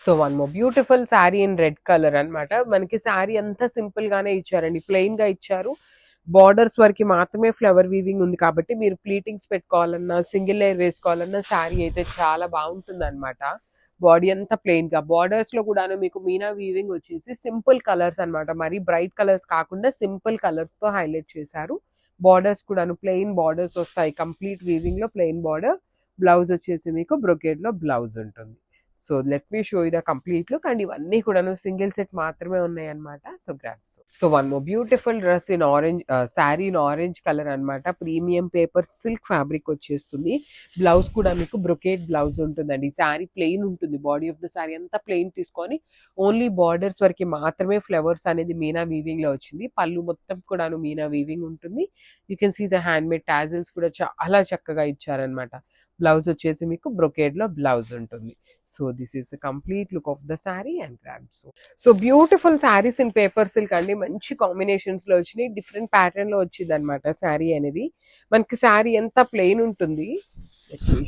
So one more beautiful sari in red colour అన్నమాట. మనకి శారీ అంతా సింపుల్ గానే ఇచ్చారండి, ప్లెయిన్ గా ఇచ్చారు. బార్డర్స్ వరకు మాత్రమే ఫ్లవర్ వీవింగ్ ఉంది కాబట్టి మీరు ప్లీటింగ్స్ పెట్టుకోవాలన్నా, సింగిల్ లేయర్ వేసుకోవాలన్నా శారీ అయితే చాలా బాగుంటుంది అనమాట. బాడీ అంతా ప్లెయిన్ గా, బార్డర్స్ లో కూడాను మీకు మీనా వీవింగ్ వచ్చేసి సింపుల్ కలర్స్ అన్నమాట. మరి బ్రైట్ కలర్స్ కాకుండా సింపుల్ కలర్స్ తో హైలైట్ చేశారు. బార్డర్స్ కూడాను ప్లెయిన్ బార్డర్స్ వస్తాయి, కంప్లీట్ వీవింగ్ లో ప్లెయిన్ బార్డర్. బ్లౌజ్ వచ్చేసి మీకు బ్రొకేడ్ లో బ్లౌజ్ ఉంటుంది. So let me show you the complete look. And ఇవన్నీ కూడాను సింగిల్ సెట్ మాత్రమే ఉన్నాయి అనమాట. So grabs. So one more beautiful dress in orange, sari in orange colour అనమాట. ప్రీమియం పేపర్ సిల్క్ ఫ్యాబ్రిక్ వచ్చేస్తుంది. బ్లౌజ్ కూడా మీకు బ్రొకేట్ బ్లౌజ్ ఉంటుందండి. శారీ ప్లెయిన్ ఉంటుంది, బాడీ ఆఫ్ ద శారీ అంతా ప్లెయిన్ తీసుకొని ఓన్లీ బార్డర్స్ వరకు మాత్రమే ఫ్లవర్స్ అనేది మీనా వీవింగ్ లో వచ్చింది. పళ్ళు మొత్తం కూడాను మీనా వీవింగ్ ఉంటుంది. You can see the hand made tassels కూడా చాలా చక్కగా ఇచ్చారనమాట. బ్లౌజ్ వచ్చేసి మీకు బ్రొకేడ్ లో బ్లౌజ్ ఉంటుంది. So this is complete look of the sari and grabs. So beautiful saris in paper silk అండి, మంచి కాంబినేషన్స్ లో వచ్చినాయి, డిఫరెంట్ ప్యాటర్న్ లో వచ్చింది అనమాట. శారీ అనేది మనకి శారీ ఎంత ప్లెయిన్ ఉంటుంది.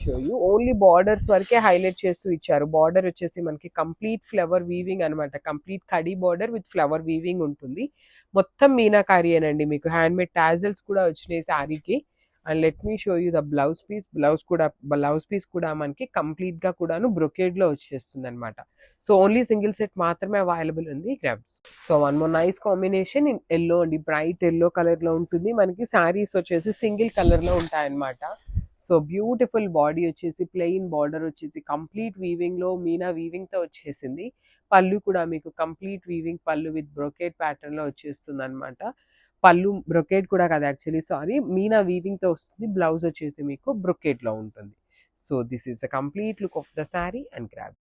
షో యూ ఓన్లీ బార్డర్స్ వరకే హైలైట్ చేస్తూ ఇచ్చారు. బార్డర్ వచ్చేసి మనకి కంప్లీట్ ఫ్లవర్ వీవింగ్ అనమాట. Complete khadi border with flower weaving ఉంటుంది. మొత్తం మీనాకారి అనండి. మీకు హ్యాండ్ మేడ్ టాజిల్స్ కూడా వచ్చినాయి శారీకి. And let me show you the blouse piece. Blouse piece కూడా మనకి కంప్లీట్ గా కూడాను బ్రొకేడ్ లో వచ్చేస్తుంది అనమాట. సో ఓన్లీ సింగిల్ సెట్ మాత్రమే అవైలబుల్ ఉంది grabs. So one more nice combination in yellow అండి, బ్రైట్ ఎల్లో కలర్ లో ఉంటుంది. మనకి శారీస్ వచ్చేసి సింగిల్ కలర్ లో ఉంటాయన్నమాట. సో బ్యూటిఫుల్ బాడీ వచ్చేసి ప్లెయిన్ బార్డర్ వచ్చేసి కంప్లీట్ వీవింగ్ లో మీనా వీవింగ్ తో వచ్చేసింది. పళ్ళు కూడా మీకు కంప్లీట్ వీవింగ్ పళ్ళు విత్ బ్రొకేట్ ప్యాటర్న్ లో వచ్చేస్తుంది అనమాట. పళ్ళు బ్రొకేట్ కూడా కాదు యాక్చువల్లీ, సారీ, మీనా వీవింగ్ తో వస్తుంది. బ్లౌజ్ వచ్చేసి మీకు బ్రొకేట్ లో ఉంటుంది. So this is the complete look of the sari and grab.